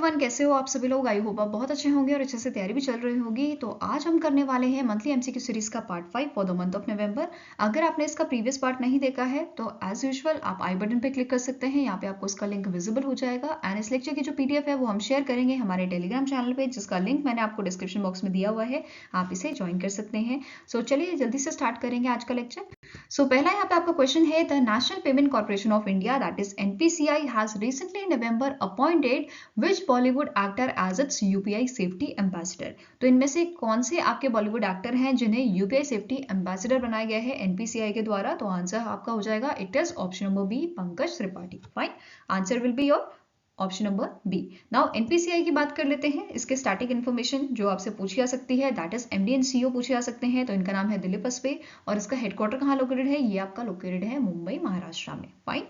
Everyone, कैसे हो आप सभी लोग? आई होप आप बहुत अच्छे होंगे और अच्छे से तैयारी भी चल रही होगी। तो आज हम करने वाले हैं मंथली एमसीक्यू सीरीज का part 5 for the month of November. अगर आपने इसका प्रीवियस पार्ट नहीं देखा है तो एज यूजुअल आप आई बटन पे क्लिक कर सकते हैं। यहाँ पे आपको इसका लिंक विजिबल हो जाएगा एंड इस लेक्चर की जो पीडीएफ है वो हम शेयर करेंगे हमारे टेलीग्राम चैनल पे, जिसका लिंक मैंने आपको डिस्क्रिप्शन बॉक्स में दिया हुआ है, आप इसे ज्वाइन कर सकते हैं। सो चलिए जल्दी से स्टार्ट करेंगे आज का लेक्चर। सो पहला यहाँ पे आपका क्वेश्चन है, the National Payment Corporation of India that is NPCI has recently in November appointed which Bollywood actor as its UPI safety ambassador. तो इनमें से कौन से आपके बॉलीवुड एक्टर हैं जिन्हें यूपीआई सेफ्टी एम्बेसडर बनाया गया है एनपीसीआई के द्वारा? तो आंसर आपका हो जाएगा it is option number B, Pankaj Tripathi. Fine, answer will be your option number B. Now NPCI की बात कर लेते हैं। इसके स्टैटिक इन्फॉर्मेशन जो आपसे पूछी जा सकती है that is MD and CEO पूछे जा सकते हैं। तो इनका नाम है दिलीप अस्पे और इसका हेडक्वार्टर कहाँ लोकेटेड है? ये आपका लोकेटेड है मुंबई, महाराष्ट्र में। फाइन।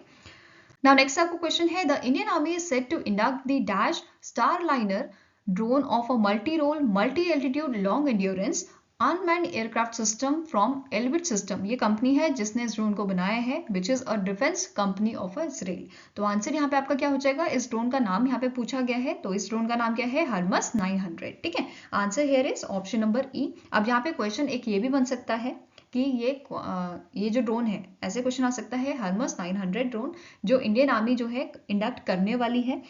Now next आपको क्वेश्चन है, the Indian Army is set to induct the Dash Starliner drone of a multi-role, multi-altitude, long endurance unmanned aircraft system from Elbit System। ये कंपनी है जिसने इस ड्रोन को बनाया है, which is a defense company of Israel। तो answer यहाँ पे आपका क्या हो जाएगा? इस ड्रोन का नाम यहाँ पे पूछा गया है, तो इस ड्रोन का नाम क्या है? हर्मस 900। ठीक है, answer here is option number ई। अब यहाँ पे क्वेश्चन एक ये भी बन सकता है कि ये जो ड्रोन है, ऐसे क्वेश्चन आ सकता है, हर्मस 900 ड्रोन जो इंडियन आर्मी जो है इंडक्ट करने वाली है,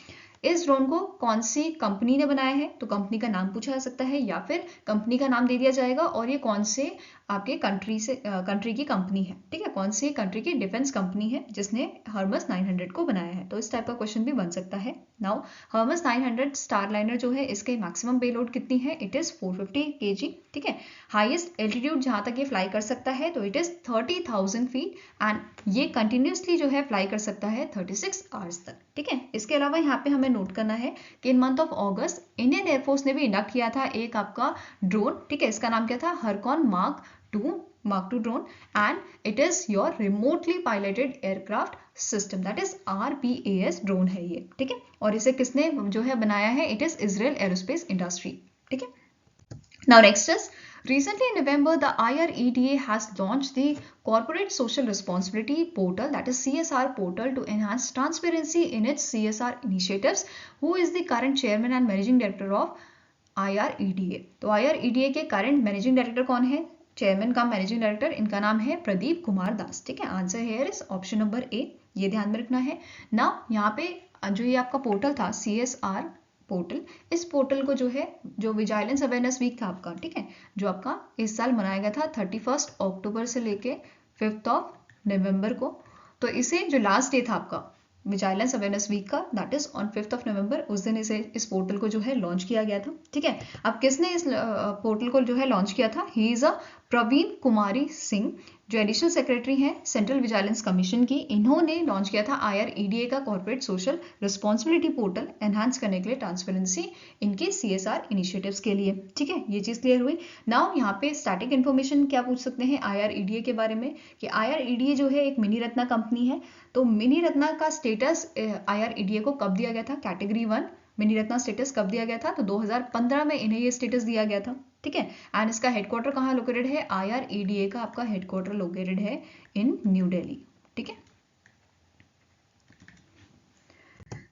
इस ड्रोन को कौन सी कंपनी ने बनाया है? तो कंपनी का नाम पूछा जा सकता है या फिर कंपनी का नाम दे दिया जाएगा और ये कौन से आपके कंट्री की कंपनी है। ठीक है, कौन सी कंट्री की डिफेंस कंपनी है जिसने हर्मस 900 को बनाया है? तो इस टाइप का क्वेश्चन भी बन सकता है। नाउ हर्मस 900 स्टारलाइनर जो है, इसके मैक्सिमम पेलोड कितनी है? It is 450 kg। ठीक है, हाईएस्ट एल्टीट्यूड जहां तक ये फ्लाई कर सकता है तो इट इज 30,000 फीट एंड ये कंटिन्यूसली जो है फ्लाई कर सकता है 36 आवर्स तक। ठीक है, इसके अलावा यहाँ पे हमें नोट करना है कि इन month of August Indian air force ने भी इंडक्ट किया था एक आपका ड्रोन। ठीक है, इसका नाम क्या था? हरकॉन mark two drone and it is your remotely piloted aircraft system, that is RPAS drone है ये। ठीक है, और इसे किसने जो है बनाया है? It is Israel aerospace industry. ठीक है, now next is recently in November the IREDA has launched the Corporate Social Responsibility Portal, that is CSR portal, to enhance transparency in its CSR initiatives. Who is the current chairman and managing director of IREDA? तो IREDA के current managing director कौन है? Chairman का managing director, इनका नाम है प्रदीप कुमार दास। ठीक है, answer here is option number A, ये ध्यान में रखना है। नाउ यहाँ पे जो ये आपका पोर्टल था CSR पोर्टल, इस पोर्टल को जो है, जो विजिलेंस अवेयरनेस वीक था आपका, ठीक है, जो आपका इस साल मनाया गया था 31 अक्टूबर से लेके 5 नवंबर को, तो इसे जो लास्ट डे था आपका विजिलेंस अवेयरनेस वीक का, दैट इज ऑन 5 नवंबर, उस दिन इस पोर्टल को जो है लॉन्च किया गया था। ठीक है, अब किसने इस पोर्टल को जो है लॉन्च किया था? He is a Praveen Kumari Singh, जो एडिशनल सेक्रेटरी हैं सेंट्रल विजिलेंस कमीशन की। इन्होंने लॉन्च किया था IREDA का corporate social responsibility portal enhance करने के लिए ट्रांसपेरेंसी इनके CSR इनिशिएटिव्स के लिए। ठीक है, ये चीज क्लियर हुई। नाउ यहाँ पे स्टैटिक इन्फॉर्मेशन क्या पूछ सकते हैं IREDA के बारे में, कि IREDA जो है एक मिनी रत्ना कंपनी है। तो मिनी रत्ना का स्टेटस IREDA को कब दिया गया था? कैटेगरी 1 मिनी रत्ना स्टेटस कब दिया गया था? तो 2015 में इन्हें ये स्टेटस दिया गया था। ठीक है, एंड इसका हेडक्वार्टर कहाँ लोकेटेड है? IREDA का आपका हेडक्वार्टर लोकेटेड है इन न्यू दिल्ली। ठीक है,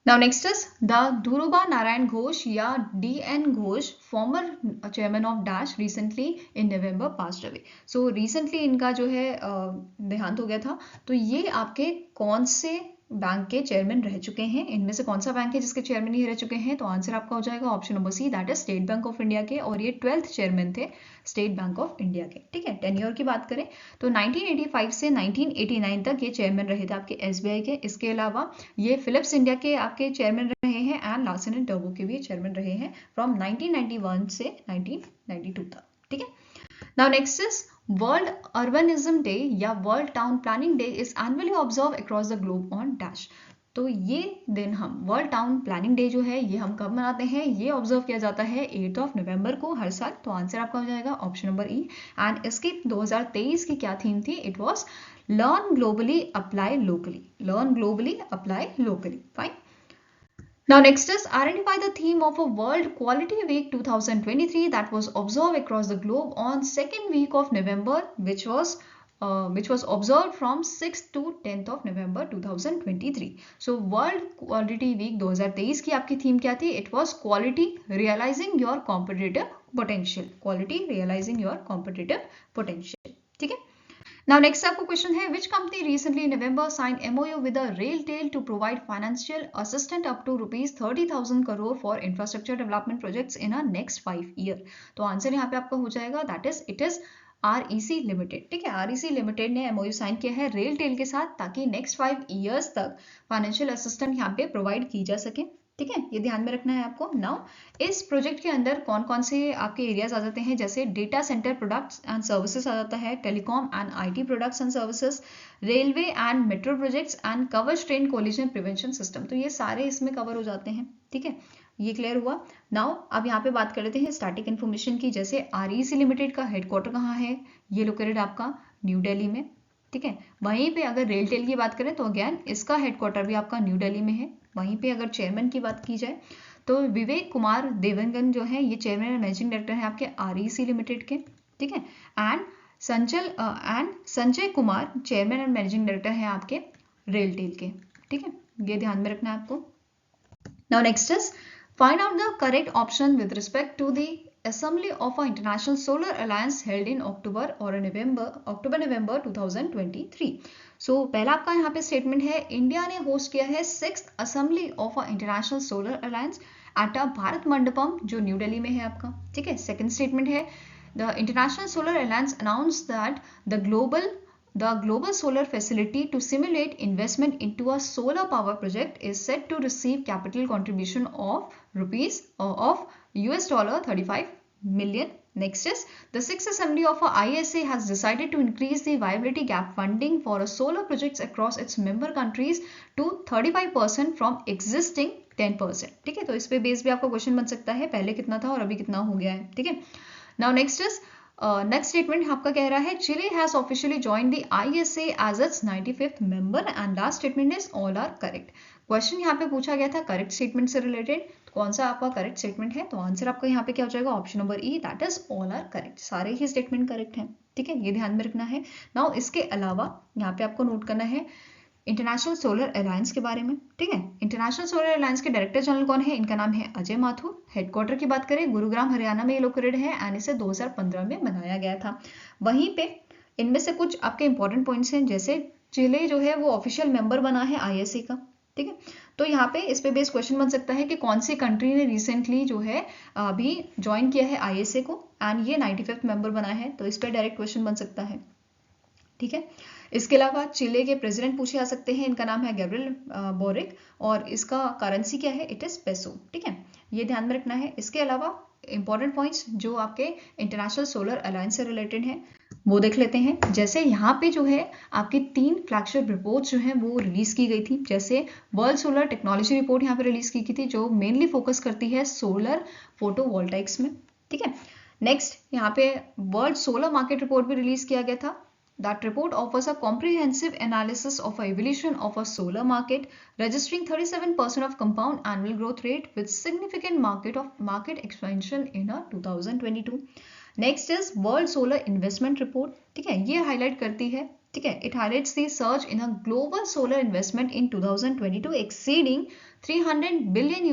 now next is the Dhruba Narayan Ghosh या DN Ghosh, former chairman of dash, recently in November passed away. So recently इनका जो है देहांत हो गया था। तो ये आपके कौन से बैंक के चेयरमैन रह चुके हैं? इनमें से कौन सा बैंक है जिसके चेयरमैन ही रह चुके हैं? तो आंसर आपका हो जाएगा option number C, that is State Bank of India के, और ये 12th चेयरमैन थे स्टेट बैंक ऑफ इंडिया के। ठीक है, टेन्योर की बात करें तो 1985 से 1989 तक ये चेयरमैन रहे थे आपके SBI के। इसके अलावा ये फिलिप्स इंडिया के आपके चेयरमैन रहे हैं एंड लार्सन एंड टर्बो के भी चेयरमैन रहे हैं फ्रॉम 1991 से 1992 तक। ठीक है, now next is world urbanism day या world town planning day is annually observe across the globe on dash. तो ये दिन हम वर्ल्ड टाउन प्लानिंग डे जो है ये हम कब मनाते हैं? ये ऑब्जर्व किया जाता है 8 नवंबर को हर साल। तो आंसर आपका हो जाएगा ऑप्शन नंबर ई। एंड इसकी 2023 की क्या थीम थी? It was learn globally apply locally, learn globally apply locally. Fine. Now next is identify the theme of a World Quality Week 2023 that was observed across the globe on second week of November, which was which was observed from 6th to 10th of November 2023. So World Quality Week 2023 की आपकी theme क्या थी? It was Quality Realizing Your Competitive Potential. Quality Realizing Your Competitive Potential. ठीक है. Now next आपको question है, which company recently in November signed MOU with a RailTel to provide financial assistance up to rupees 30,000 crore for infrastructure development projects in a next 5 year. तो answer यहाँ पे आपका हो जाएगा that is it is REC limited. ठीक है, REC limited ने MOU sign किया है रेलटेल के साथ ताकि नेक्स्ट 5 इयर्स तक फाइनेंशियल असिस्टेंट यहाँ पे प्रोवाइड की जा सके. ठीक है, ये ध्यान में रखना है आपको. नाउ इस प्रोजेक्ट के अंदर कौन कौन से आपके एरियाज आ जाते हैं, जैसे data center products and services आ जाता है, telecom and IT products and services, railway and metro projects and Kavach train collision prevention system. तो ये सारे इसमें कवर हो जाते हैं. ठीक है, ये क्लियर हुआ. नाउ अब यहाँ पे बात कर लेते हैं स्टैटिक इन्फॉर्मेशन की. जैसे REC लिमिटेड का हेडक्वार्टर कहाँ है? ये लोकेटेड आपका न्यू दिल्ली में. ठीक है, वहीं पे अगर रेलटेल की बात करें तो अगेन इसका हेडक्वार्टर भी आपका न्यू दिल्ली में है. वहीं पे अगर चेयरमैन की बात की जाए तो विवेक कुमार देवगन जो है ये चेयरमैन एंड मैनेजिंग डायरेक्टर है आपके REC लिमिटेड के. ठीक है, and Sanjay Kumar chairman and managing director है आपके रेलटेल के. ठीक है, ये ध्यान में रखना है आपको. Now next is find out the correct option with respect to the assembly of an international solar alliance held in October November 2023. So पहला आपका यहाँ पे स्टेटमेंट है, इंडिया ने होस्ट किया है 6th assembly of a international solar alliance at a Bharat Mandapam जो new Delhi में है आपका. ठीक है, सेकंड स्टेटमेंट है, the international solar alliance announce that the global solar facility to simulate investment into a solar power project is set to receive capital contribution of $35 million. Next is the 6th assembly of ISA has decided to increase the viability gap funding for a solar projects across its member countries to 35% from existing 10%. ठीक है, तो इस पे base भी आपका question बन सकता है, पहले कितना था और अभी कितना हो गया है. ठीक है, now next is next statement आपका कह रहा है, Chile has officially joined the ISA as its 95th member and last statement is all are correct. Question यहाँ पे पूछा गया था करेक्ट स्टेटमेंट से रिलेटेड, कौन सा आपका करेक्ट स्टेटमेंट है? तो आंसर आपका यहाँ पे क्या हो जाएगा? Option number E, that is all are correct. सारे ही स्टेटमेंट करेक्ट हैं. ठीक है, ये ध्यान में रखना है. नाउ इसके अलावा यहाँ पे आपको नोट करना है इंटरनेशनल सोलर अलायंस के बारे में. ठीक है, इंटरनेशनल सोलर अलायंस के डायरेक्टर जनरल कौन है? इनका नाम है अजय माथुर. हेडक्वार्टर की बात करें गुरुग्राम हरियाणा में ये लोकेटेड है एंड इसे 2015 में बनाया गया था. वहीं पे इनमें से कुछ आपके इंपॉर्टेंट पॉइंट्स हैं, जैसे चिले जो है वो ऑफिशियल मेंबर बना है ISA का. ठीक है, तो यहाँ पे इस पे बेस क्वेश्चन बन सकता है कि कौन सी कंट्री ने रिसेंटली जो है अभी ज्वाइन किया है ISA को एंड ये 95th मेंबर बना है, तो इस पे डायरेक्ट क्वेश्चन बन सकता है. ठीक है, इसके अलावा चिले के प्रेसिडेंट पूछे जा सकते हैं, इनका नाम है गैब्रियल बोरिक और इसका करेंसी क्या है? It is peso. ठीक है, ये ध्यान में रखना है. इसके अलावा इंपॉर्टेंट पॉइंट्स जो आपके इंटरनेशनल सोलर अलायंस से रिलेटेड हैं वो देख लेते हैं. जैसे यहाँ पे जो है आपकी 3 फ्लैगशिप रिपोर्ट्स जो हैं वो रिलीज की गई थी. जैसे वर्ल्ड सोलर टेक्नोलॉजी रिपोर्ट यहाँ पे रिलीज की गई थी जो मेनली फोकस करती है सोलर फोटोवोल्टाइक्स में. ठीक है, नेक्स्ट यहाँ पे वर्ल्ड सोलर मार्केट रिपोर्ट भी रिलीज किया गया था. That report offers a comprehensive analysis of the evolution of a solar market, registering 37% of compound annual growth rate with significant market expansion in 2022. Next is World Solar Investment Report. ठीक है, ये highlight करती है. ठीक है, it highlights the surge in a global solar investment in 2022 exceeding $300 billion,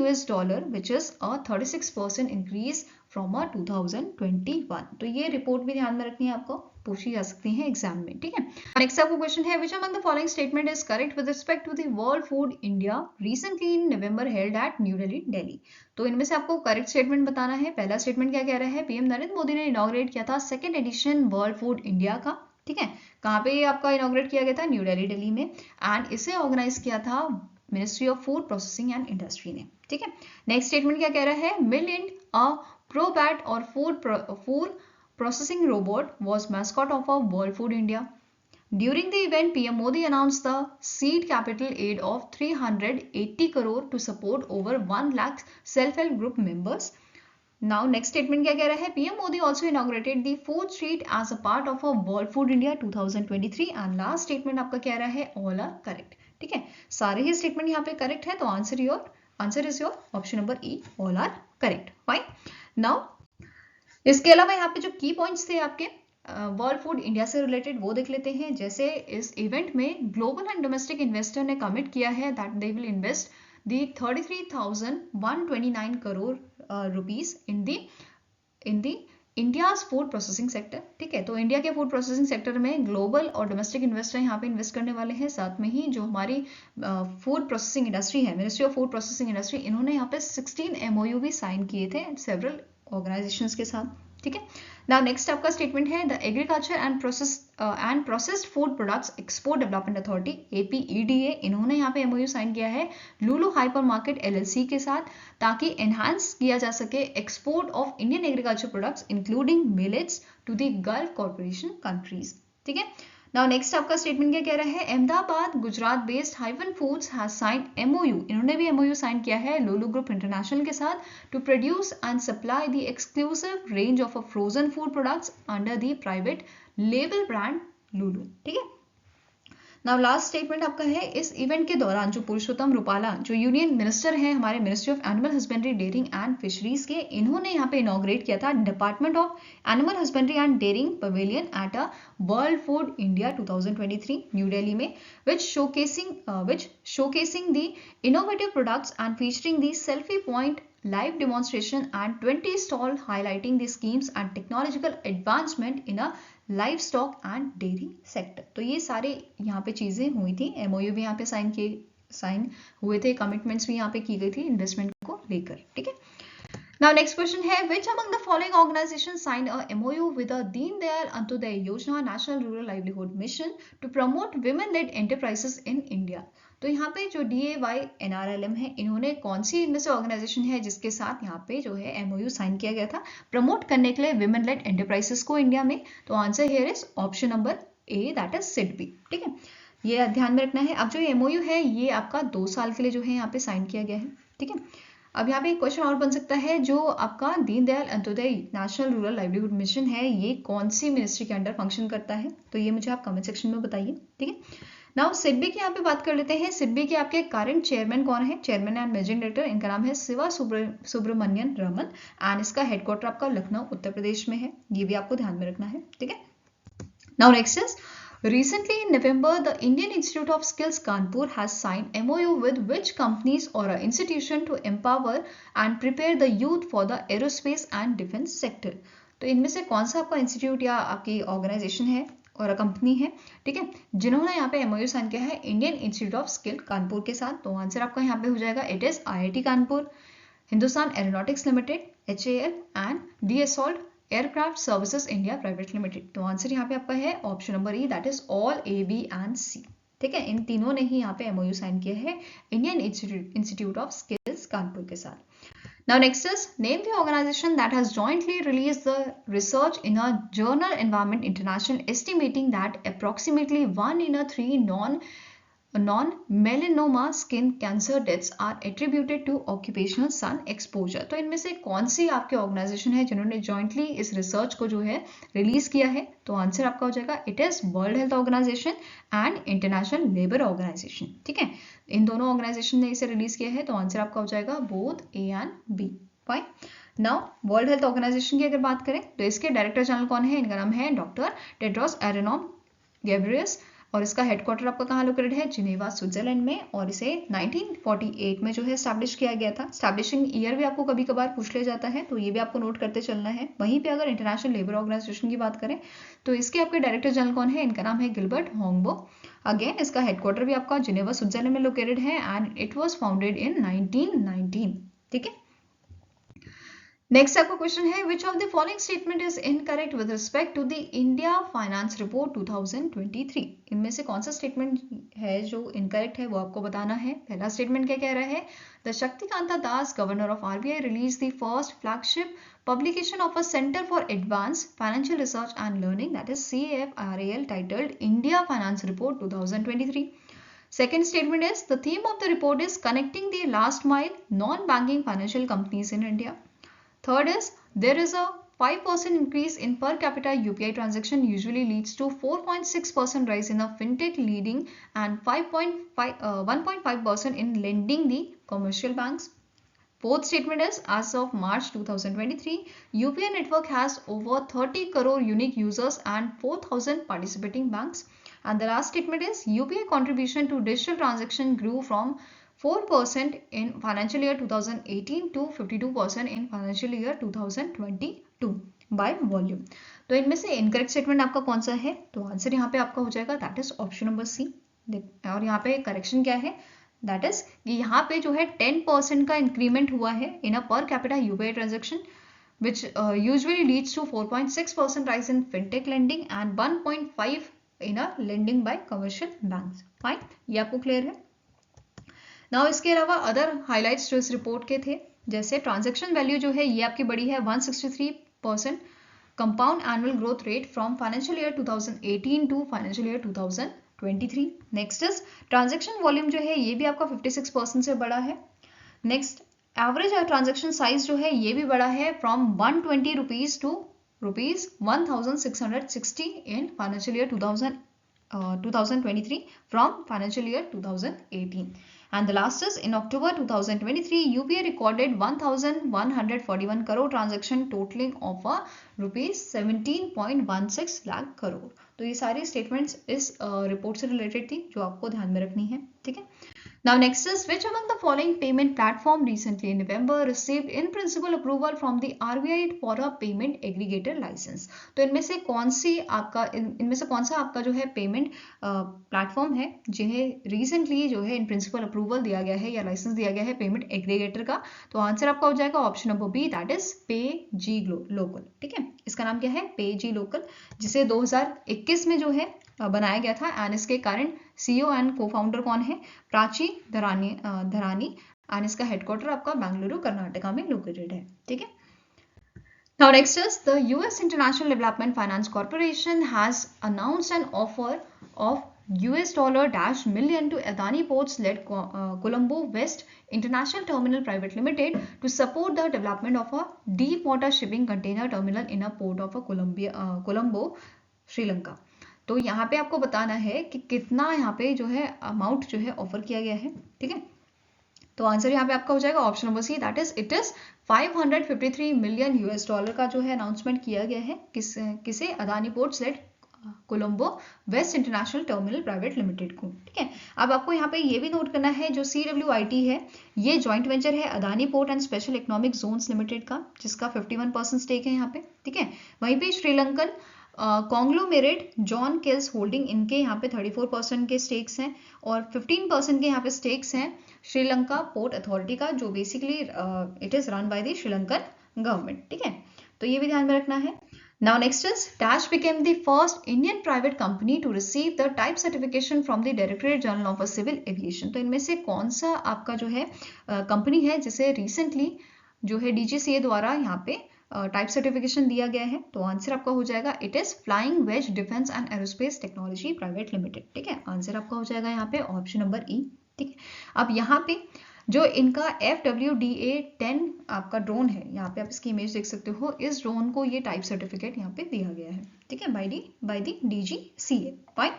which is a 36% increase from 2021. तो ये report भी ध्यान में रखनी है, आपको पूछी जा सकती है एग्जाम में. ठीक है, नेक्स्ट आपको क्वेश्चन है, which among the following statement is correct with respect to the World Food India recently in November held at New Delhi, Delhi. तो इनमें से आपको करेक्ट स्टेटमेंट बताना है. पहला स्टेटमेंट क्या कह रहा है? PM नरेंद्र मोदी ने इनॉग्रेट किया था 2nd addition world Food India का. ठीक है, कहाँ पे आपका इनॉग्रेट किया गया था? न्यू दिल्ली, दिल्ली में, एंड इसे ऑर्गेनाइज किया था ministry of food processing and industry ने. ठीक है, नेक्स्ट स्टेटमेंट क्या कह रहा है? मिल इन अ प्रोबैट और food processing robot was mascot of a World Food India. During the event, PM Modi announced the seed capital aid of 380 crore to support over 1 lakh self-help group members. Now, next statement क्या कह रहा है? PM Modi also inaugurated the food street as a part of a World Food India 2023. And last statement आपका कह रहा है all are correct. ठीक है, सारे ही स्टेटमेंट यहाँ पे करेक्ट है, तो answer is your option number E, all are correct. Fine. Now इसके अलावा यहाँ पे जो की पॉइंट्स थे आपके वर्ल्ड फूड इंडिया से रिलेटेड वो देख लेते हैं। जैसे इस इवेंट में ग्लोबल एंड डोमेस्टिक इन्वेस्टर ने कमिट किया है that they will invest the 33,129 crore rupees in the India's food processing sector. ठीक है, तो इंडिया के फूड प्रोसेसिंग सेक्टर में ग्लोबल और डोमेस्टिक इन्वेस्टर यहाँ पे इन्वेस्ट करने वाले हैं। साथ में ही जो हमारी फूड प्रोसेसिंग इंडस्ट्री है, ministry of food processing industry, इन्होंने यहाँ पे 16 MOU भी साइन किए थे सेवरल ऑर्गेनाइजेशंस के साथ। ठीक है, नाउ नेक्स्ट आपका स्टेटमेंट है the agriculture and processed food products export development authority APEDA, इन्होंने यहाँ पे MOU साइन किया है लुलु हाइपर मार्केट LLC के साथ, ताकि एनहांस किया जा सके export of Indian agriculture products including millets to the Gulf corporation countries. ठीक है, नाउ नेक्स्ट आपका स्टेटमेंट क्या कह रहा है, Ahmedabad Gujarat based hyphen foods has signed MOU, इन्होंने भी MOU साइन किया है लुलु ग्रुप इंटरनेशनल के साथ to produce and supply the exclusive range of frozen food products under the private label brand Lulu. ठीक है, नाउ लास्ट स्टेटमेंट आपका है इस इवेंट के दौरान जो पुरुषोत्तम रूपाला जो यूनियन मिनिस्टर है हमारे ministry of animal husbandry dairying and fisheries के, इन्होंने यहाँ पे इनॉग्रेट किया था department of animal husbandry and dairying pavilion at a World Food India 2023 New Delhi में, which showcasing the innovative products and featuring the selfie point live demonstration and 20 stall highlighting the schemes and technological advancement in a livestock and dairy sector. तो ये सारे यहाँ पे चीजें हुई थी, MOU भी यहाँ पे साइन हुए थे, कमिटमेंट्स भी यहाँ पे की गई थी इन्वेस्टमेंट को लेकर। ठीक है, नाउ नेक्स्ट क्वेश्चन है which among the following organizations signed a MOU with the Deen Dayal Antyodaya Yojana National Rural Livelihood Mission to promote women-led enterprises in India? तो यहाँ पे जो DAY-NRLM है, इन्होंने कौन सी इनमें से ऑर्गेनाइजेशन है जिसके साथ यहाँ पे जो है MOU साइन किया गया था प्रमोट करने के लिए विमेन लेड एंटरप्राइजेस को इंडिया में? तो answer here is option number A, that is SIDBI। ठीक है, ये ध्यान में रखना है। अब जो MOU है ये आपका 2 साल के लिए जो है यहाँ पे साइन किया गया है। ठीक है, अब यहाँ पे एक क्वेश्चन और बन सकता है, जो आपका Deendayal Antyodaya national rural livelihood mission है ये कौन सी मिनिस्ट्री के अंडर फंक्शन करता है? तो ये मुझे आप कमेंट सेक्शन में बताइए। ठीक है, नाउ SIDBI की यहाँ पे बात कर लेते हैं। SIDBI के आपके करंट चेयरमैन कौन है? चेयरमैन एंड मैनेजिंग डायरेक्टर, इनका नाम है शिवा सुब्रमण्यन रमन एंड इसका हेडक्वार्टर आपका लखनऊ उत्तर प्रदेश में है, ये भी आपको ध्यान में रखना है। ठीक है, now next is recently in November the Indian Institute of Skills Kanpur has signed MOU with which companies or an institution to empower and prepare the youth for the aerospace and defense sector? तो इनमें से कौन सा आपका institute या आपकी organisation है और कंपनी है, ठीक है, जिन्होंने यहाँ पे MOU साइन किया है Indian institute of skill Kanpur के साथ? तो आंसर आपका यहाँ पे हो जाएगा it is IIT Kanpur, Hindustan aeronautics limited HAL and DSOLT aircraft services India private limited. तो आंसर यहाँ पे आपका है option number E, that is all A, B and C। ठीक है, इन तीनों ने ही यहाँ पे MOU साइन किया है Indian institute of skills Kanpur के साथ। Now next is name the organization that has jointly released the research in a journal Environment International estimating that approximately 1 in 3 non-melanoma skin cancer deaths are attributed to occupational sun exposure। तो इनमें से कौन सी आपकी organisation है जिन्होंने jointly इस research को जो है रिलीज किया है? तो आंसर आपका हो जाएगा it is World Health Organization and International Labour Organization. ठीक है, इन दोनों ऑर्गेनाइजेशन ने इसे रिलीज किया है, तो आंसर आपका हो जाएगा both A and B। Fine, now World Health Organization की अगर बात करें तो इसके डायरेक्टर जनरल कौन है? इनका नाम है डॉक्टर टेड्रोस एडहेनॉम घेब्रेयेसस और इसका हेडक्वार्टर आपका कहाँ लोकेटेड है? जिनेवा स्विट्जरलैंड में, और इसे 1948 में जो है स्टैब्लिश किया गया था। स्टैब्लिशिंग ईयर भी आपको कभी कभार पूछ लिया जाता है, तो ये भी आपको नोट करते चलना है। वहीं पे अगर इंटरनेशनल लेबर ऑर्गेनाइजेशन की बात करें तो इसके आपके डायरेक्टर जनरल कौन है? इनका नाम है गिलबर्ट होंगबो। अगेन इसका हेडक्वार्टर भी आपका जिनेवा स्विट्जरलैंड में लोकेटेड है and it was founded in 1919। ठीक है, नेक्स्ट आपका क्वेश्चन है which of the following statement is incorrect with respect to the India finance report 2023? इनमें से कौन सा स्टेटमेंट है जो इनकरेक्ट है वो आपको बताना है। पहला स्टेटमेंट क्या कह रहा है? The Shaktikanta Das governor of RBI release the first flagship publication of a Center for Advanced Financial Research and Learning, that is CFRAL, titled India Finance Report 2023. Second statement is the theme of the report is connecting the last mile non-banking financial companies in India. Third is there is a 5% increase in per capita UPI transaction usually leads to 4.6% rise in the fintech leading and 1.5% in lending the commercial banks. Fourth statement is, as of March 2023, UPI network has over 30 crore unique users and 4,000 participating banks. And the last statement is, UPI contribution to digital transaction grew from 4% in financial year 2018 to 52% in financial year 2022 by volume. तो इनमें से incorrect statement आपका कौन सा है? तो answer यहाँ पे आपका हो जाएगा that is option number C. और यहाँ पे करेक्शन क्या है? दैट इज कि यहाँ पे जो है 10% का इंक्रीमेंट हुआ है in a per capita UPI transaction which usually leads to 4.6% rise in fintech lending and 1.5 in a lending by commercial banks. Fine, ये आपको क्लियर है. नाउ इसके अलावा अदर हाईलाइट्स जो इस रिपोर्ट के थे, जैसे ट्रांजैक्शन वैल्यू जो है ये आपकी बढ़ी है 163% compound annual growth rate from financial year 2018 to financial year 2023. Next is transaction volume जो है ये भी आपका 56% से बढ़ा है. नेक्स्ट एवरेज ट्रांजैक्शन साइज जो है ये भी बढ़ा है from 120 rupees to rupees 1660 in financial year 2023 from financial year 2018. And the last is, in October 2023, UPI recorded 1,141 crore transaction totaling of a rupees 17.16 lakh crore. तो ये सारी स्टेटमेंट्स इस रिपोर्ट से रिलेटेड थी जो आपको ध्यान में रखनी है. ठीक है. Now next is, which among the following payment platform recently in November received in principle approval from the RBI for a payment aggregator license? तो इनमें से कौन सा आपका जो है पेमेंट प्लेटफॉर्म है जिन्हें रिसेंटली जो है इन प्रिंसिपल अप्रूवल दिया गया है या लाइसेंस दिया गया है पेमेंट एग्रीगेटर का? तो आंसर आपका हो जाएगा option number B, that is pay G local. ठीक है, इसका नाम क्या है? पे जी लोकल, जिसे 2021 में जो है बनाया गया था. एंड इसके कारण सीईओ एंड को फाउंडर कौन है? प्राची धरानी. एंड इसका हेडक्वार्टर आपका बेंगलुरु कर्नाटका में लोकेटेड है. ठीक है. Now next is, the US International Development Finance Corporation has announced an offer of $- million to Adani Ports led Colombo West International Terminal Private Limited to support the development of a deep water shipping container terminal in a port of Colombo, Sri Lanka. तो यहाँ पे आपको बताना है कि कितना यहाँ पे जो है अमाउंट जो है ऑफर किया गया है. ठीक है. तो आंसर यहाँ पे आपका हो जाएगा option number C, that is it is $553 million का जो है अनाउंसमेंट किया गया है किसे? Adani ports led Colombo west international terminal private limited को. ठीक है. अब आपको यहाँ पे ये भी नोट करना है, जो CWIT है ये जॉइंट वेंचर है Adani port and special economic zones limited का, जिसका 51% स्टेक है यहाँ पे. ठीक है. वहीं पे श्रीलंकन कॉन्ग्लोमेरेट जॉन केल्स होल्डिंग, इनके यहाँ पे 34% के स्टेक्स हैं और 15% के यहाँ पे स्टेक्स हैं श्रीलंका पोर्ट अथॉरिटी का, जो basically it is run by the Sri Lankan government. ठीक है. तो ये भी ध्यान में रखना है. Now next is, Dash became the first Indian private company to receive the type certification from the Directorate General of Civil Aviation. तो इनमें से कौन सा आपका जो है कंपनी है जिसे रिसेंटली जो है DGCA द्वारा यहाँ पे टाइप सर्टिफिकेशन दिया गया है? तो आंसर आपका हो जाएगा it is flying wedge defence and aerospace technology private limited. ठीक है. आंसर आपका हो जाएगा यहाँ पे ऑप्शन नंबर ई. ठीक है. अब यहाँ पे जो इनका FWDA-10 आपका ड्रोन है, यहाँ पे आप इसकी इमेज देख सकते हो, इस ड्रोन को ये टाइप सर्टिफिकेट यहाँ पे दिया गया है. ठीक है, by the DGCA. Fine.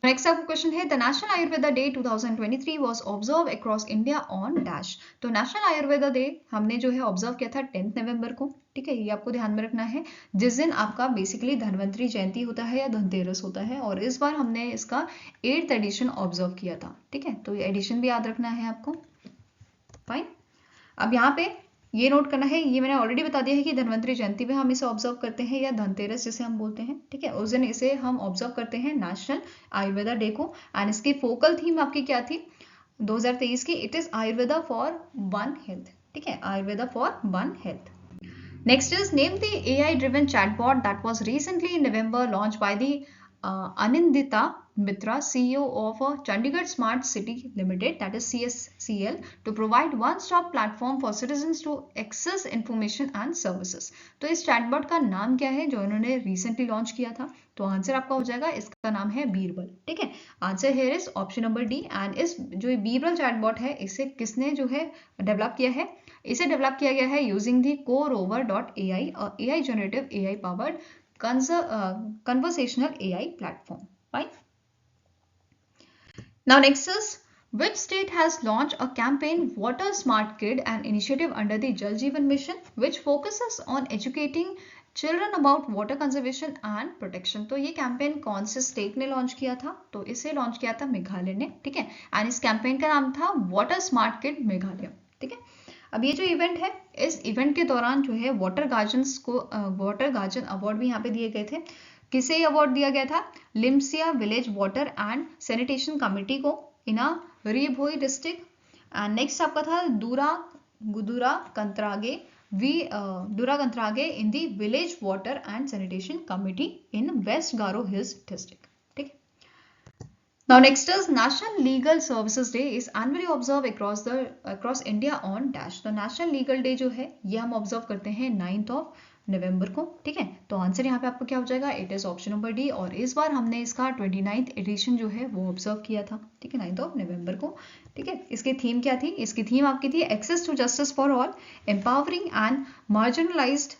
Next आपका क्वेश्चन है, the national Ayurveda day 2023 was observe across India on dash. तो नेशनल आयुर्वेदा डे हमने जो है ऑब्जर्व किया था 10 नवंबर को. ठीक है, ये आपको ध्यान में रखना है, जिस दिन आपका बेसिकली धन्वंतरी जयंती होता है या धनतेरस होता है. और इस बार हमने इसका 8th एडिशन ऑब्जर्व किया था. ठीक है, तो ये एडिशन भी याद रखना है आपको. फाइन. अब यहाँ पे ये नोट करना है, ये मैंने ऑलरेडी बता दिया है कि धन्वंतरी जयंती पे हम इसे ऑब्जर्व करते हैं या धनतेरस जिसे हम बोलते हैं. ठीक है, उस दिन इसे हम ऑब्जर्व करते हैं नेशनल आयुर्वेदा डे को. एंड इसकी फोकल थीम आपकी क्या थी 2023 की? It is Ayurveda for one health. ठीक है, Ayurveda for one health. Next is, name the AI driven chatbot that was recently in November launched by the Anindita Mitra, CEO of Chandigarh Smart City Limited, that is CSCL, to provide one-stop platform for citizens to access information and services. तो इस chatbot का नाम क्या है जो इन्होंने recently launch किया था? तो आंसर आपका हो जाएगा, इसका नाम है बीरबल. ठीक है, answer here is option number D. And इस जो बीरबल चैटबॉट है इसे किसने जो है डेवलप किया है? इसे डेवलप किया गया है using the CoRover.ai, AI generative AI powered conversational AI platform. Right? Now next is, Which state has launched a campaign Water Smart Kid, an initiative under the Jal Jeevan Mission which focuses on educating children about water conservation and protection? तो ये campaign कौन से state ने launch किया था? तो इसे launch किया था मेघालय ने, ठीक है। एंड इस कैंपेन का नाम था वाटर स्मार्ट किड मेघालय, ठीक है। अब ये जो इवेंट है, इस इवेंट के दौरान जो है वाटर गार्जन अवार्ड भी यहाँ पे दिए गए थे। किसे अवार्ड दिया गया था? Limsia village water and sanitation committee को in Ri Bhoi district. And next आपका था Dura Kantrage in the village water and sanitation committee in West Garo Hills district, ठीक है। Now next is National Legal Services Day is annually observed across India on dash। तो National Legal Day जो है ये हम observe करते हैं 9th of नवंबर को, ठीक है। तो आंसर यहाँ पे आपको क्या हो जाएगा? It is option number D. और इस बार हमने इसका 29th एडिशन जो है वो ऑब्जर्व किया था, ठीक है, 9th of नवंबर को, ठीक है। इसकी थीम क्या थी? इसकी थीम आपकी थी access to justice for all, empowering and marginalised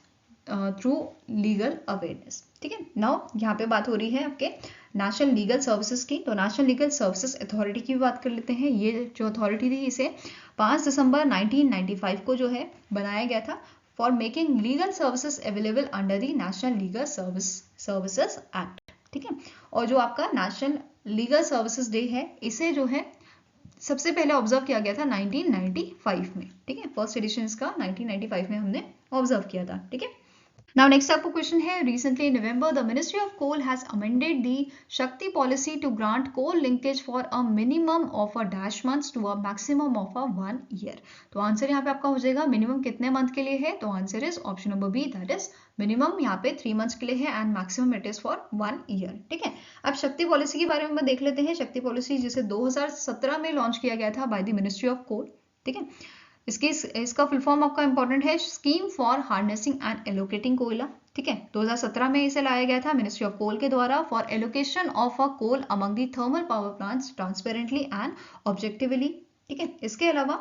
through legal awareness, ठीक है। नाउ यहाँ पे बात हो रही है आपके नेशनल लीगल सर्विसेज की। तो नेशनल लीगल सर्विसेज अथॉरिटी की भी बात कर लेते हैं। ये जो अथॉरिटी थी इसे 5 दिसंबर 1995 को जो है बनाया गया था for making legal services available under the national legal services act, ठीक है। और जो आपका नेशनल लीगल सर्विसेज डे है इसे जो है सबसे पहले ऑब्जर्व किया गया था 1995 में, ठीक है। फर्स्ट एडिशन इसका 1995 में हमने ऑब्जर्व किया था, ठीक है। Now next आपको क्वेश्चन है, recently in November the Ministry of Coal has amended the Shakti policy to grant coal linkage for a minimum of a dash months to a maximum of a 1 year। तो answer यहाँ पे आपका हो जाएगा minimum कितने month के लिए है? तो answer is option number B, that is minimum यहाँ पे 3 मंथ्स के लिए है and maximum it is for 1 year, ठीक है। अब शक्ति पॉलिसी के बारे में देख लेते हैं। शक्ति पॉलिसी जिसे 2017 में लॉन्च किया गया था by the ministry of coal, ठीक है। इसका फुल फॉर्म आपका इंपॉर्टेंट है, scheme for harnessing and allocating Koyla, ठीक है। 2017 में इसे लाया गया था मिनिस्ट्री ऑफ कोल के द्वारा for allocation of a coal among the thermal power plants transparently and objectively, ठीक है। इसके अलावा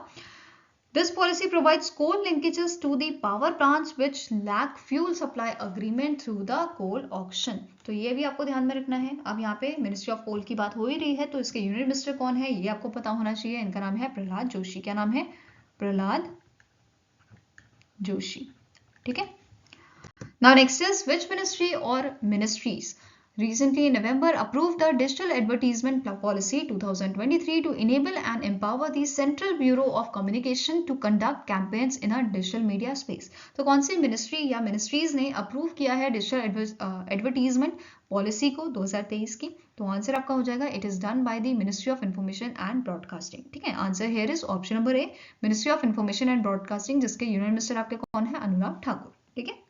this policy provides coal linkages to the power plants which lack fuel supply agreement through the coal auction. तो ये भी आपको ध्यान में रखना है। अब यहाँ पे मिनिस्ट्री ऑफ कोल की बात हो ही रही है तो इसके यूनियन मिनिस्टर कौन है ये आपको पता होना चाहिए। इनका नाम है प्रहलाद जोशी। क्या नाम है? प्रहलाद जोशी, ठीक है। Now next is which ministry or ministries recently in November approved the digital advertisement policy 2023 to enable and empower the Central Bureau of Communication to conduct campaigns in a digital media space। तो कौन सी ministry या ministries ने approve किया है digital advertisement policy को 2023 की? तो answer आपका हो जाएगा it is done by the ministry of information and broadcasting, ठीक है। Answer here is option number A, ministry of information and broadcasting, जिसके यूनियन मिनिस्टर आपके कौन है? अनुराग ठाकुर, ठीक है।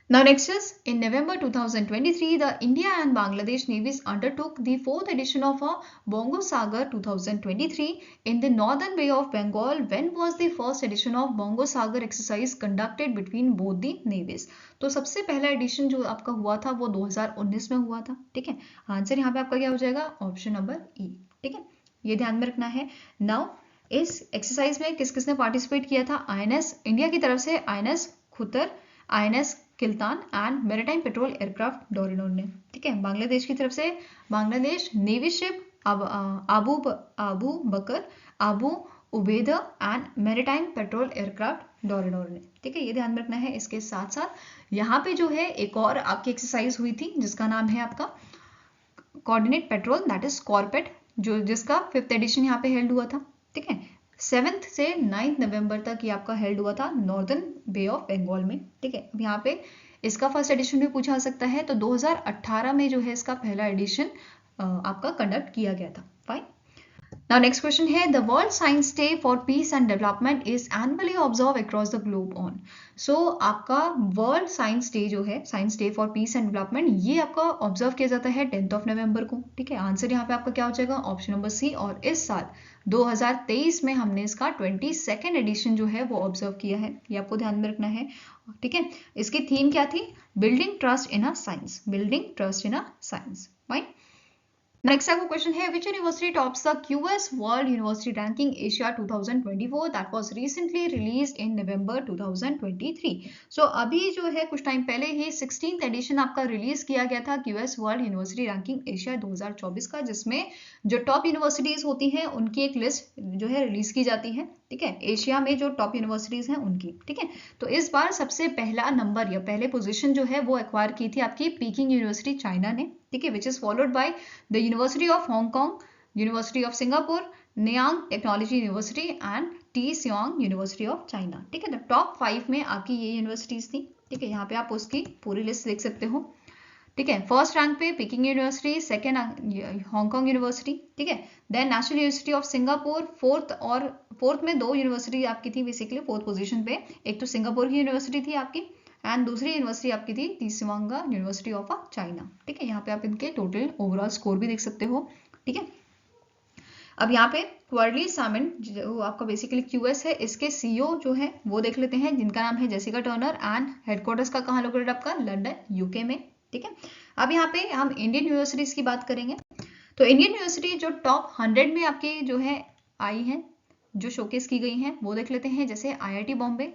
Now next is in November 2023 the India and Bangladesh navies undertook the 4th edition of a Bongo Sagar 2023 in the northern Bay of Bengal। When was the first edition of Bongo Sagar exercise conducted between both the navies? तो सबसे पहला addition जो आपका हुआ था वो 2019 में हुआ था, ठीक है। आंसर यहाँ पे आपका क्या हो जाएगा? ऑप्शन नंबर ई, ठीक है। ये ध्यान में रखना है। नाउ इस एक्सरसाइज में किस किसने पार्टिसिपेट किया था? INS इंडिया की तरफ से INS खुतर, INS Kiltan and maritime patrol aircraft Dornier ने, ठीक है। बांग्लादेश की तरफ से Bangladesh navy ship Abu Bakar, Abu Ubaidah and maritime patrol aircraft Dornier ने, ठीक है। ये ध्यान में रखना है। इसके साथ साथ यहाँ पे जो है एक और आपकी एक्सरसाइज हुई थी जिसका नाम है आपका कोऑर्डिनेट पेट्रोल, दैट इज कॉर्पेट, जिसका 5th एडिशन यहाँ पे हेल्ड हुआ था, ठीक है। 7th से 9th नवंबर तक ये आपका हेल्ड हुआ था नॉर्दर्न बे ऑफ बंगाल में, ठीक है। अब यहाँ पे इसका फर्स्ट एडिशन भी पूछा सकता है। तो 2018 में जो है इसका पहला एडिशन आपका कंडक्ट किया गया था। फाइन। Now next question है the World Science Day for Peace and Development is annually observed across the globe on। So आपका World Science Day जो है Science Day for Peace and Development ये आपका ऑब्जर्व किया जाता है 10th of नवंबर को, ठीक है। आंसर यहाँ पे आपका क्या हो जाएगा? Option number C. और इस साल 2023 में हमने इसका 22nd एडिशन जो है वो ऑब्जर्व किया है, ये आपको ध्यान में रखना है, ठीक है। इसकी थीम क्या थी? Building trust in a science, building trust in a science. Fine. Next आपको क्वेश्चन है which university tops the QS world university ranking Asia 2024 that was recently released in November 2023। So अभी जो है कुछ टाइम पहले ही 16th addition आपका release किया गया था QS world university ranking Asia 2024 का, जिसमें जो टॉप यूनिवर्सिटीज होती हैं उनकी एक लिस्ट जो है रिलीज की जाती है। ठीक है, एशिया में जो टॉप यूनिवर्सिटीज हैं उनकी। ठीक है, तो इस बार सबसे पहला नंबर या पहले पोजीशन जो है वो एक्वायर की थी आपकी पीकिंग यूनिवर्सिटी चाइना ने। ठीक है, which is followed by the university of Hong Kong, university of Singapore, Nyang technology university and T Siang university of China. ठीक है, तो टॉप 5 में आपकी ये यूनिवर्सिटीज थी। ठीक है, यहाँ पे आप उसकी पूरी लिस्ट देख सकते हो। ठीक है, फर्स्ट रैंक पे Peking university, second Hong Kong university. ठीक है, then national university of Singapore fourth में 2 यूनिवर्सिटी आपकी थी बेसिकली फोर्थ पोजीशन पे। एक तो सिंगापुर की यूनिवर्सिटी थी आपकी एंड दूसरी यूनिवर्सिटी आपकी थी तीसवांगा यूनिवर्सिटी ऑफ चाइना। ठीक है, यहाँ पे आप इनके टोटल ओवरऑल स्कोर भी देख सकते हो। ठीक है, अब यहाँ पे क्वार्टरली सामिन जो आपका बेसिकली QS है, इसके CEO जो है वो देख लेते हैं, जिनका नाम है जेसिका टर्नर एंड हेडक्वार्टर्स का कहाँ लोकेटेड आपका लंदन UK में। ठीक है, अब यहाँ पे हम इंडियन यूनिवर्सिटीज की बात करेंगे। तो इंडियन यूनिवर्सिटी जो टॉप 100 में आपकी जो है आई है, जो शोकेस की गई हैं, वो देख लेते हैं। जैसे IIT बॉम्बे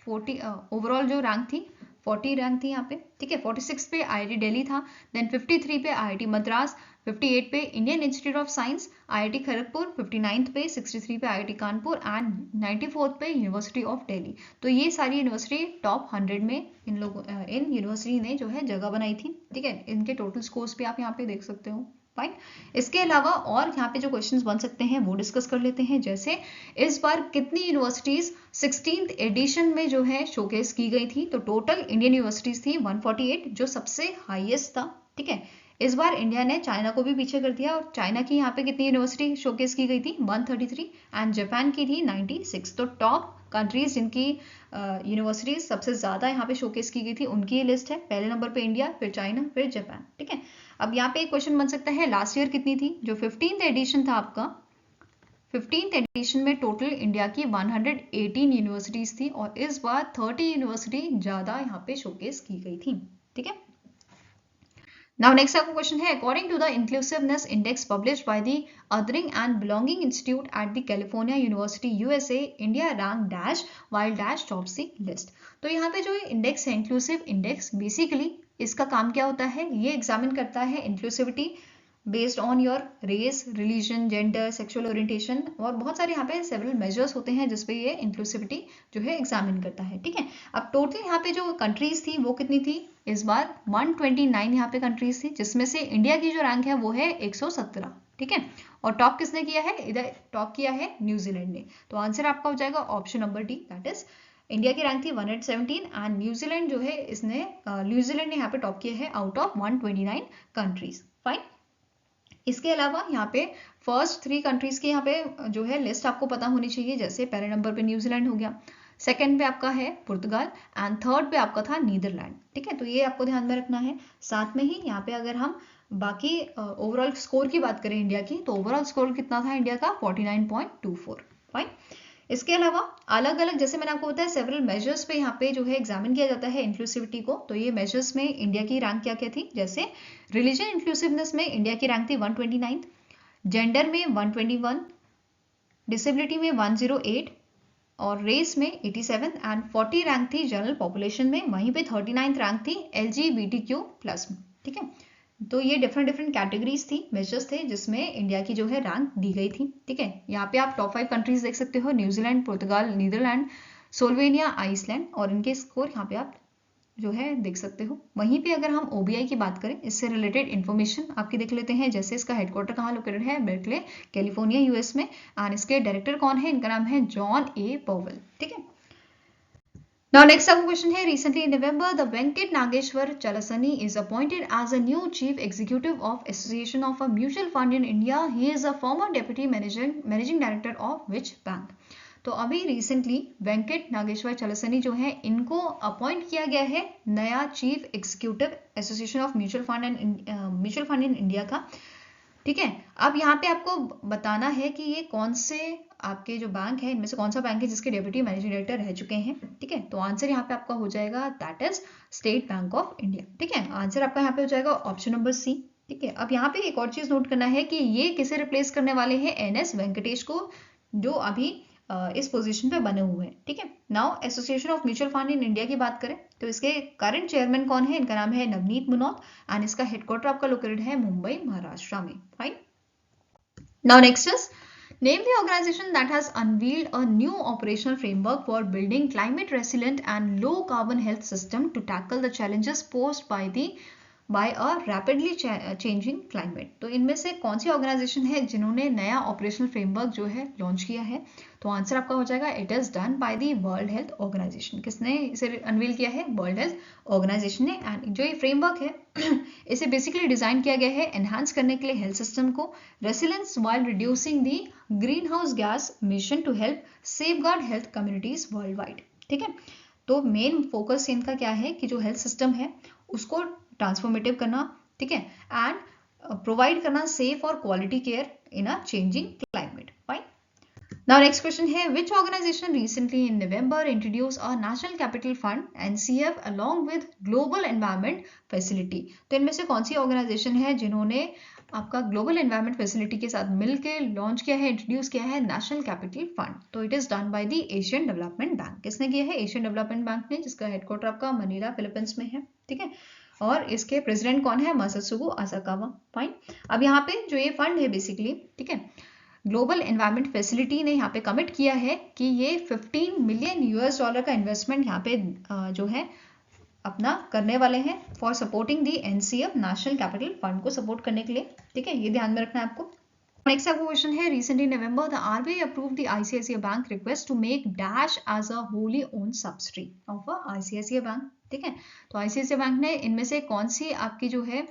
40 ओवरऑल जो रैंक थी 40 रैंक थी यहाँ पे। ठीक है, 46 पे IIT दिल्ली था, देन 53 पे IIT मद्रास, 58 पे Indian institute of science IIT Kharagpur, 59 पे 63 पे IIT कानपुर एंड 94 पे यूनिवर्सिटी ऑफ दिल्ली। तो ये सारी यूनिवर्सिटी टॉप 100 में इन यूनिवर्सिटी ने जो है जगह बनाई थी। ठीक है, इनके टोटल स्कोर्स भी आप यहाँ पे देख सकते हो। फाइन, इसके अलावा और यहाँ पे जो क्वेश्चंस बन सकते हैं वो डिस्कस कर लेते हैं। जैसे इस बार कितनी यूनिवर्सिटीज 16th एडिशन में जो है शोकेस की गई थी, तो टोटल इंडियन यूनिवर्सिटीज थी 148, जो सबसे हाईएस्ट था। ठीक है, इस बार इंडिया ने चाइना को भी पीछे कर दिया और चाइना की यहाँ पे कितनी यूनिवर्सिटी शोकेस की गई थी 133 एंड जापान की थी 96। तो टॉप कंट्रीज जिनकी यूनिवर्सिटीज सबसे ज्यादा यहाँ पे शोकेस की गई थी उनकी लिस्ट है। पहले नंबर पे इंडिया, फिर चाइना, फिर जापान। ठीक है, अब यहाँ पे एक क्वेश्चन बन सकता है लास्ट ईयर कितनी थी। जो 15th एडिशन था आपका, 15th एडिशन में टोटल इंडिया की 118 यूनिवर्सिटीज थी और इस बार 30 यूनिवर्सिटी ज्यादा यहाँ पे शोकेस की गई थी। ठीक है, नाउ नेक्स्ट आपका क्वेश्चन है according to the inclusiveness index published by the Othering and Belonging Institute at the California University USA, India rank dash while dash tops the list. तो यहाँ पे जो इंडेक्स है इंक्लूसिव इंडेक्स, बेसिकली इसका काम क्या होता है, ये एग्जामिन करता है inclusivity based on your race, religion, gender, sexual orientation और बहुत सारे यहाँ पे सेवरल मेजर्स होते हैं जिसपे ये इंक्लूसिविटी जो है एग्जामिन करता है। ठीक है, अब टोटल यहाँ पे जो कंट्रीज थी वो कितनी थी, इस बार 129 यहाँ पे कंट्रीज थी, जिसमें से इंडिया की जो रैंक है वो है 117। ठीक है, और टॉप किसने किया है, इधर टॉप किया है न्यूजीलैंड ने। तो आंसर आपका हो जाएगा option number D, that is India की रैंक थी 117 एंड न्यूजीलैंड जो है न्यूजीलैंड ने यहाँ पे टॉप किया है आउट ऑफ 129 कंट्रीज। फाइन, इसके अलावा यहाँ पे फर्स्ट 3 कंट्रीज की यहाँ पे जो है लिस्ट आपको पता होनी चाहिए। जैसे पहले नंबर पे न्यूजीलैंड हो गया, सेकंड पे आपका है पुर्तगाल एंड थर्ड पे आपका था नीदरलैंड। ठीक है, तो ये आपको ध्यान में रखना है। साथ में ही यहाँ पे अगर हम बाकी ओवरऑल स्कोर की बात करें इंडिया की, तो ओवरऑल स्कोर कितना था इंडिया का 49.24। फाइन, इसके अलावा अलग अलग जैसे मैंने आपको बताया सेवरल मेजर्स पे यहाँ पे जो है एग्जामिन किया जाता है इंक्लूसिविटी को। तो ये मेजर्स में इंडिया की रैंक क्या क्या थी, जैसे रिलीजन इंक्लूसिवनेस में इंडिया की रैंक थी 129, जेंडर में 121, डिसेबिलिटी में 108 और रेस में 87 एंड 40 रैंक थी जनरल पॉपुलेशन में। वहीं पे 39th रैंक थी LGBTQ+ में। ठीक है, तो ये डिफरेंट कैटेगरीज थी, मेजर्स थे जिसमें इंडिया की जो है रैंक दी गई थी। ठीक है, यहाँ पे आप टॉप 5 कंट्रीज देख सकते हो, न्यूजीलैंड, पुर्तगाल, नीदरलैंड, स्लोवेनिया, आइसलैंड और इनके स्कोर यहाँ पे आप जो है देख सकते हो। वहीं पे अगर हम OBI की बात करें, इससे रिलेटेड इन्फॉर्मेशन आपकी देख लेते हैं। जैसे इसका हेडक्वार्टर कहाँ लोकेटेड है, बेर्कले, कैलिफोर्निया US में एंड इसके डायरेक्टर कौन है, इनका नाम है जॉन A पॉवेल। ठीक है, Now next up question है recently in November the Venkat Nageshwar Chalasani is appointed as a new chief executive of Association of a Mutual Fund in India. He is a former deputy managing director of which bank? तो अभी recently Venkat Nageshwar चलसनी जो है इनको appoint किया गया है नया chief executive association of mutual fund in India का। ठीक है, अब यहाँ पे आपको बताना है कि ये कौन से आपके जो बैंक है इनमें से कौन सा बैंक है जिसके डेप्यूटी मैनेजिंग डायरेक्टर रह चुके हैं। ठीक है, तो आंसर यहाँ पे आपका हो जाएगा that is State Bank of India. ठीक है, आंसर आपका यहाँ पे हो जाएगा ऑप्शन नंबर सी। ठीक है, अब यहाँ पे एक और चीज नोट करना है कि ये किसे रिप्लेस करने वाले हैं, NS वेंकटेश को, जो अभी इस पोजीशन पे बने हुए हैं। ठीक है, now association of mutual fund in India की बात करें तो इसके करंट चेयरमैन कौन है, इनका नाम है नवनीत मुनोत एंड इसका हेडक्वार्टर आपका लोकेटेड है मुंबई महाराष्ट्र में। Fine, now next is name the organization that has unveiled a new operational framework for building climate resilient and low carbon health system to tackle the challenges posed by a rapidly changing climate। तो इनमें से कौन सी organisation है जिन्होंने नया operational framework जो है launch किया है, तो आंसर आपका हो जाएगा it is done by the World Health Organization. किसने इसे अनवील किया है, वर्ल्ड हेल्थ ऑर्गेनाइजेशन ने। एंड जो ये फ्रेमवर्क है इसे बेसिकली डिजाइन किया गया है एनहांस करने के लिए हेल्थ सिस्टम को, resilience while reducing the greenhouse gas emission to help safeguard health communities worldwide. ठीक है, तो मेन फोकस इनका क्या है कि जो हेल्थ सिस्टम है उसको ट्रांसफॉर्मेटिव करना, ठीक है, एंड प्रोवाइड करना सेफ और quality care in a changing climate. Fine, now next question है which organisation recently in November introduce a national capital fund NCF along with global environment facility. तो इनमें से कौन सी ऑर्गेनाइजेशन है जिन्होंने आपका ग्लोबल एनवायरमेंट फैसिलिटी के साथ मिलकर लॉन्च किया है, इंट्रोड्यूस किया है नेशनल कैपिटल फंड। तो it is done by the Asian development bank. किसने किया है, एशियन डेवलपमेंट बैंक ने, जिसका हेडक्वार्टर आपका मनीला फिलीपींस में है। ठीक है, और इसके प्रेसिडेंट कौन है, मासात्सुगु आसाकावा। फाइन, अब यहाँ पे जो ये फंड है बेसिकली, ठीक है, ग्लोबल एनवायरमेंट फैसिलिटी ने यहाँ पे कमिट किया है कि ये $15 मिलियन का इन्वेस्टमेंट यहाँ पे जो है अपना करने वाले हैं for supporting the NCF national capital fund को सपोर्ट करने के लिए। ठीक है, ये ध्यान में रखना है आपको। नेक्स्ट आपको क्वेश्चन है recently November the RBI approve the ICICI bank request to make dash as a wholly own subsidiary of ICICI bank. ठीक है, तो ICICI बैंक ने इनमें से कौन सी आपकी जो है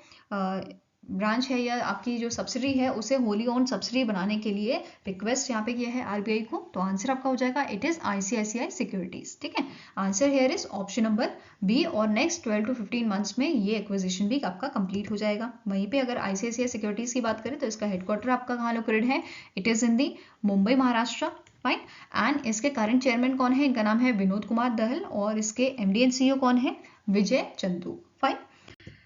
ब्रांच है या आपकी जो सब्सिडी है उसे होली ओन सब्सिडी बनाने के लिए रिक्वेस्ट यहाँ पे किया है RBI को। तो आंसर आपका हो जाएगा इट इज ICICI सिक्योरिटीज। ठीक है, answer here is option number B, और नेक्स्ट 12 to 15 मंथ्स में ये एक्विजिशन भी आपका कंप्लीट हो जाएगा। वहीं पे अगर ICICI सिक्योरिटीज की बात करें तो इसका हेडक्वार्टर आपका कहाँ लोकेटेड है, it is in the Mumbai Maharashtra. Fine, and इसके करंट चेयरमैन कौन है, इनका नाम है विनोद कुमार दहल, और इसके MD एंड CEO कौन है, Vijay Chandu. Fine,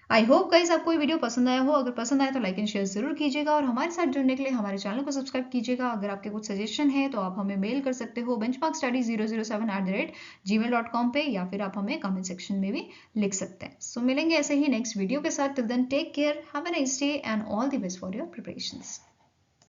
I hope guys आपको ये वीडियो पसंद आया हो। अगर पसंद आया तो लाइक एंड शेयर जरूर कीजिएगा और हमारे साथ जुड़ने के लिए हमारे चैनल को सब्सक्राइब कीजिएगा। अगर आपके कुछ सजेशन है तो आप हमें मेल कर सकते हो benchmarkstudy007@gmail.com पे, या फिर आप हमें कमेंट सेक्शन में भी लिख सकते हैं। सो मिलेंगे ऐसे ही नेक्स्ट वीडियो के साथ। Till then take care, have a nice day and all the best for your preparations.